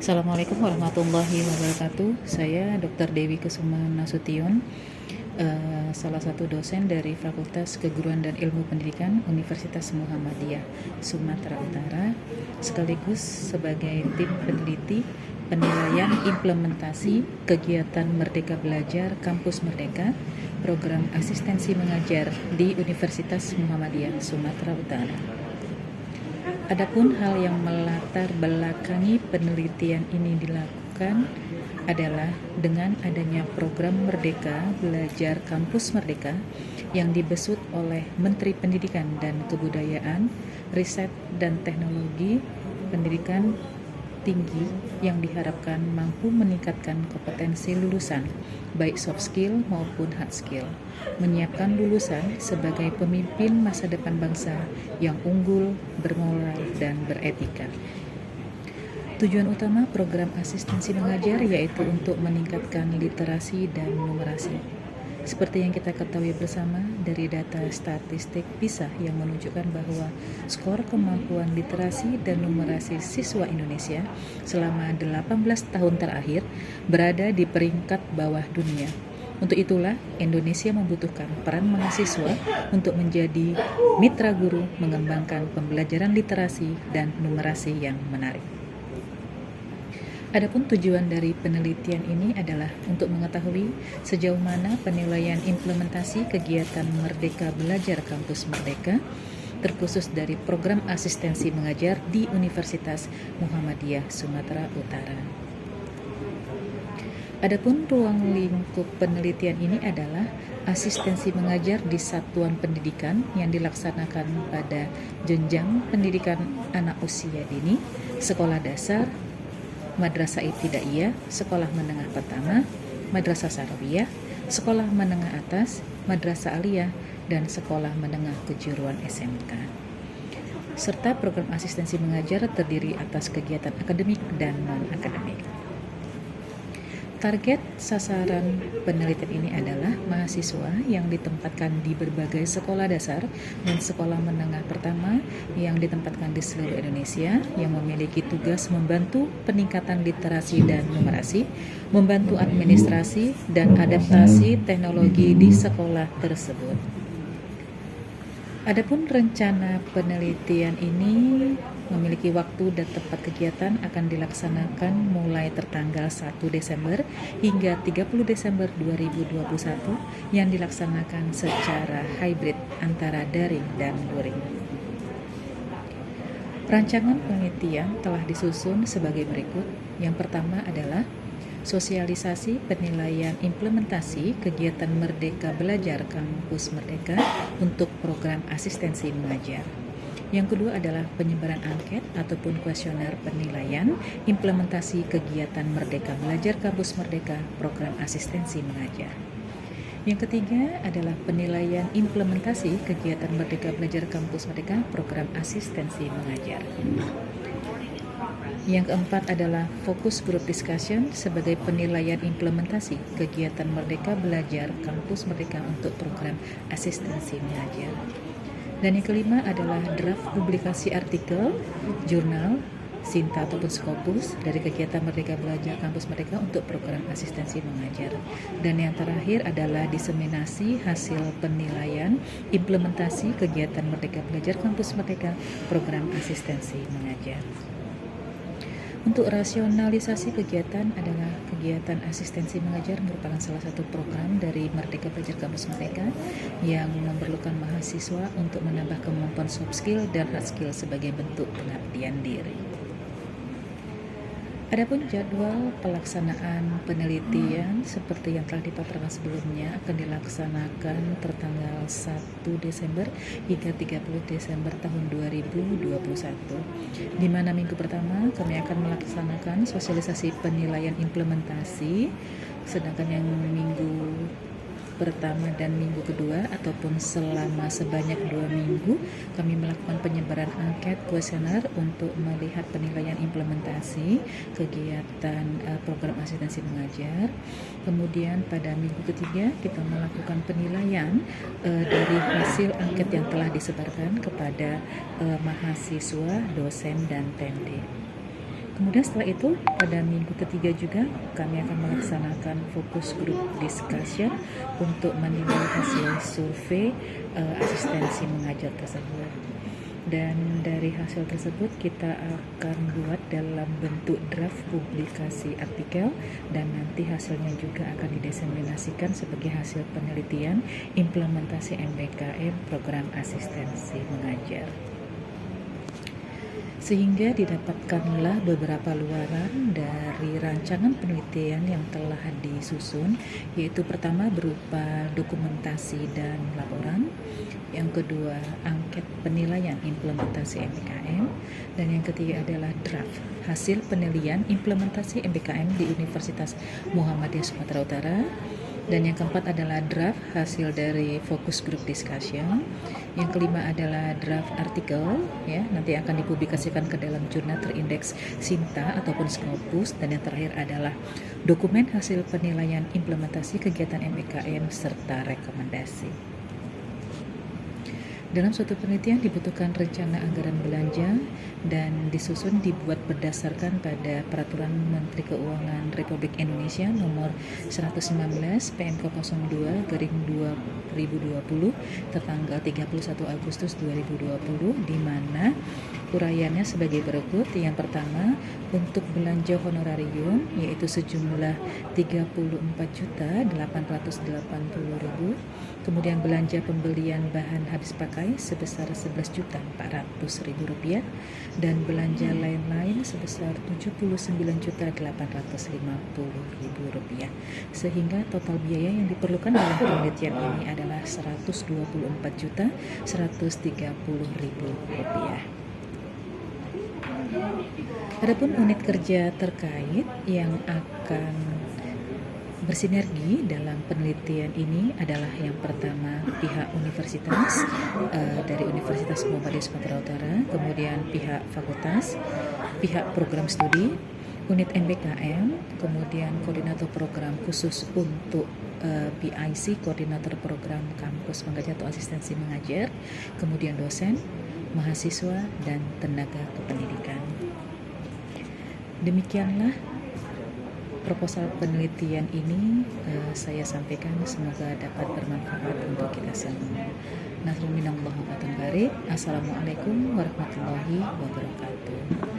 Assalamualaikum warahmatullahi wabarakatuh. Saya Dr. Dewi Kusuma Nasution, salah satu dosen dari Fakultas Keguruan dan Ilmu Pendidikan Universitas Muhammadiyah Sumatera Utara, sekaligus sebagai tim peneliti penilaian implementasi kegiatan Merdeka Belajar Kampus Merdeka, program asistensi mengajar di Universitas Muhammadiyah Sumatera Utara. Adapun hal yang melatar belakangi penelitian ini dilakukan adalah dengan adanya program Merdeka Belajar Kampus Merdeka yang dibesut oleh Menteri Pendidikan dan Kebudayaan, Riset dan Teknologi Pendidikan Tinggi yang diharapkan mampu meningkatkan kompetensi lulusan, baik soft skill maupun hard skill, menyiapkan lulusan sebagai pemimpin masa depan bangsa yang unggul, bermoral, dan beretika. Tujuan utama program asistensi mengajar yaitu untuk meningkatkan literasi dan numerasi. Seperti yang kita ketahui bersama dari data statistik PISA yang menunjukkan bahwa skor kemampuan literasi dan numerasi siswa Indonesia selama 18 tahun terakhir berada di peringkat bawah dunia. Untuk itulah, Indonesia membutuhkan peran mahasiswa untuk menjadi mitra guru mengembangkan pembelajaran literasi dan numerasi yang menarik. Adapun tujuan dari penelitian ini adalah untuk mengetahui sejauh mana penilaian implementasi kegiatan Merdeka Belajar Kampus Merdeka, terkhusus dari program asistensi mengajar di Universitas Muhammadiyah Sumatera Utara. Adapun ruang lingkup penelitian ini adalah asistensi mengajar di satuan pendidikan yang dilaksanakan pada jenjang pendidikan anak usia dini, sekolah dasar, Madrasah Ibtidaiyah, sekolah menengah pertama, Madrasah Sanawiyah, sekolah menengah atas, Madrasah Aliyah, dan sekolah menengah kejuruan SMK. Serta program asistensi mengajar terdiri atas kegiatan akademik dan non-akademik. Target sasaran penelitian ini adalah mahasiswa yang ditempatkan di berbagai sekolah dasar dan sekolah menengah pertama yang ditempatkan di seluruh Indonesia yang memiliki tugas membantu peningkatan literasi dan numerasi, membantu administrasi dan adaptasi teknologi di sekolah tersebut. Adapun rencana penelitian ini memiliki waktu dan tempat kegiatan akan dilaksanakan mulai tertanggal 1 Desember hingga 30 Desember 2021 yang dilaksanakan secara hybrid antara daring dan luring. Rancangan penelitian telah disusun sebagai berikut. Yang pertama adalah sosialisasi penilaian implementasi kegiatan Merdeka Belajar Kampus Merdeka untuk program asistensi mengajar. Yang kedua adalah penyebaran angket ataupun kuesioner penilaian implementasi kegiatan Merdeka Belajar Kampus Merdeka program asistensi mengajar. Yang ketiga adalah penilaian implementasi kegiatan Merdeka Belajar Kampus Merdeka program asistensi mengajar. Yang keempat adalah fokus group discussion sebagai penilaian implementasi kegiatan Merdeka Belajar Kampus Merdeka untuk program asistensi mengajar. Dan yang kelima adalah draft publikasi artikel, jurnal, Sinta ataupun Scopus dari kegiatan Merdeka Belajar Kampus Merdeka untuk program asistensi mengajar. Dan yang terakhir adalah diseminasi hasil penilaian implementasi kegiatan Merdeka Belajar Kampus Merdeka program asistensi mengajar. Untuk rasionalisasi kegiatan adalah kegiatan asistensi mengajar merupakan salah satu program dari Merdeka Belajar Kampus Merdeka yang memerlukan mahasiswa untuk menambah kemampuan soft skill dan hard skill sebagai bentuk pengabdian diri. Adapun jadwal pelaksanaan penelitian seperti yang telah dipaparkan sebelumnya akan dilaksanakan tertanggal 1 Desember hingga 30 Desember tahun 2021. Di mana minggu pertama kami akan melaksanakan sosialisasi penilaian implementasi, sedangkan yang minggu pertama dan minggu kedua ataupun selama sebanyak 2 minggu kami melakukan penyebaran angket kuesioner untuk melihat penilaian implementasi kegiatan program asistensi mengajar. Kemudian pada minggu ketiga kita melakukan penilaian dari hasil angket yang telah disebarkan kepada mahasiswa, dosen, dan PMD. Kemudian setelah itu pada minggu ketiga juga kami akan melaksanakan fokus group discussion untuk menilai hasil survei asistensi mengajar tersebut. Dan dari hasil tersebut kita akan buat dalam bentuk draft publikasi artikel, dan nanti hasilnya juga akan didiseminasikan sebagai hasil penelitian implementasi MBKM program asistensi mengajar. Sehingga didapatkanlah beberapa luaran dari rancangan penelitian yang telah disusun, yaitu pertama berupa dokumentasi dan laporan, yang kedua angket penilaian implementasi MBKM, dan yang ketiga adalah draft hasil penilaian implementasi MBKM di Universitas Muhammadiyah Sumatera Utara, dan yang keempat adalah draft hasil dari focus group discussion. Yang kelima adalah draft artikel, ya, nanti akan dipublikasikan ke dalam jurnal terindeks Sinta ataupun Scopus. Dan yang terakhir adalah dokumen hasil penilaian implementasi kegiatan MBKM serta rekomendasi. Dalam suatu penelitian dibutuhkan rencana anggaran belanja dan disusun dibuat berdasarkan pada Peraturan Menteri Keuangan Republik Indonesia Nomor 119 PMK 02/2020 tertanggal 31 Agustus 2020, di mana uraiannya sebagai berikut. Yang pertama, untuk belanja honorarium yaitu sejumlah 34.880.000. Kemudian belanja pembelian bahan habis pakai sebesar Rp11.400.000 dan belanja lain-lain sebesar Rp79.850.000, sehingga total biaya yang diperlukan dalam penelitian ini adalah Rp124.130.000. Adapun unit kerja terkait yang akan bersinergi dalam penelitian ini adalah yang pertama pihak universitas dari Universitas Muhammadiyah Sumatera Utara, kemudian pihak fakultas, pihak program studi, unit MBKM, kemudian koordinator program khusus untuk PIC, koordinator program kampus pengajar atau asistensi mengajar, kemudian dosen, mahasiswa, dan tenaga kependidikan. Demikianlah proposal penelitian ini saya sampaikan, semoga dapat bermanfaat untuk kita semua. Assalamualaikum warahmatullahi wabarakatuh.